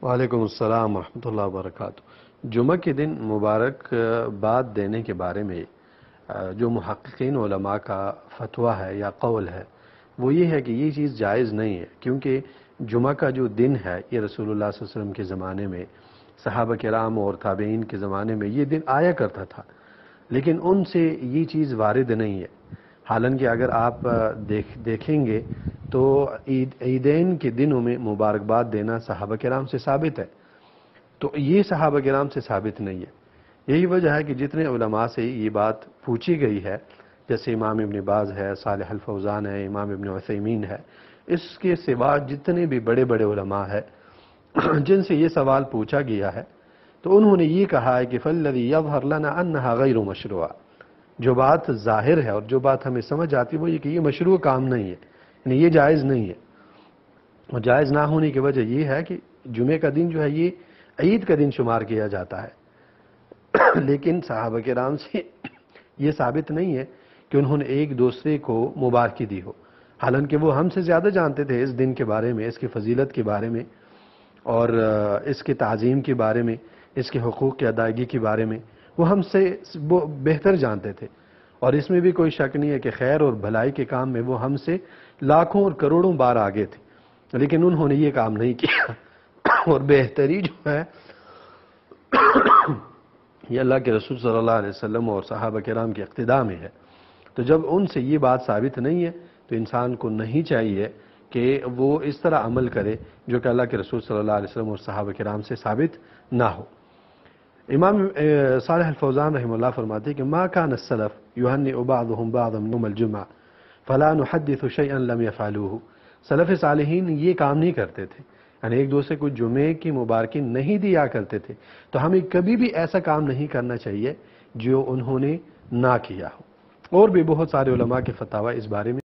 وعلیکم السلام ورحمۃ اللہ وبرکاتہ۔ جمعہ کے دن مبارک باد دینے کے بارے میں جو محققین علماء کا فتویٰ ہے یا قول ہے وہ یہ ہے کہ یہ چیز جائز نہیں ہے، کیونکہ جمعہ کا جو دن ہے یہ رسول اللہ صلی اللہ علیہ وسلم کے زمانے میں، صحابہ کرام اور تابعین کے زمانے میں یہ دن آیا کرتا تھا، لیکن ان سے یہ چیز وارد نہیں ہے۔ حالانکہ اگر آپ دیکھیں گے تو عیدین کے دنوں میں مبارکباد دینا صحابہ کرام سے ثابت ہے، تو یہ صحابہ کرام سے ثابت نہیں ہے۔ یہی وجہ ہے کہ جتنے علماء سے یہ بات پوچھی گئی ہے، جیسے امام ابن باز ہے، صالح الفوزان ہے، امام ابن عثیمین ہے، اس کے سوا جتنے بھی بڑے بڑے علماء ہیں جن سے یہ سوال پوچھا گیا ہے، تو انہوں نے یہ کہا ہے کہ فَالَّذِي يَظْهَرْ لَنَا أَنَّهَا غَيْرُ مَشْرُوعَةٍ، جو بات ظاہر ہے اور جو بات ہمیں سمجھ آتی ہے وہ یہ کہ یہ مشروع کام نہیں ہے، یعنی یہ جائز نہیں ہے۔ اور جائز نہ ہونے کی وجہ یہ ہے کہ جمعے کا دن جو ہے یہ عید کا دن شمار کیا جاتا ہے، لیکن صحابہ کرام سے یہ ثابت نہیں ہے کہ انہوں نے ایک دوسرے کو مبارکی دی ہو، حالانکہ وہ ہم سے زیادہ جانتے تھے اس دن کے بارے میں، اس کی فضیلت کے بارے میں، اور اس کی تعظیم کے بارے میں، اس کے حقوق کی ادائیگی کے بارے میں وہ ہم سے بہتر جانتے تھے، اور اس میں بھی کوئی شک نہیں ہے کہ خیر اور بھلائی کے کام میں وہ ہم سے لاکھوں اور کروڑوں بار آگے تھے، لیکن انہوں نے یہ کام نہیں کیا۔ اور بہتری جو ہے یہ اللہ کے رسول صلی اللہ علیہ وسلم اور صحابہ کرام کی اقتداء میں ہے، تو جب ان سے یہ بات ثابت نہیں ہے تو انسان کو نہیں چاہیے کہ وہ اس طرح عمل کرے جو کہ اللہ کے رسول صلی اللہ علیہ وسلم اور صحابہ کرام سے ثابت نہ ہو۔ امام صالح الفوزان رحمہ اللہ فرماتے ہیں کہ ما كان السلف يهنئ بعضهم بعضا يوم الجمعہ فلا نحدث شيئا لم يفعلوه، سلف صالحین یہ کام نہیں کرتے تھے، یعنی ایک دوسرے کو جمعے کی مبارکی نہیں دیا کرتے تھے، تو ہمیں کبھی بھی ایسا کام نہیں کرنا چاہیے جو انہوں نے نہ کیا ہو۔ اور بھی بہت سارے علماء کے فتاوی اس بارے میں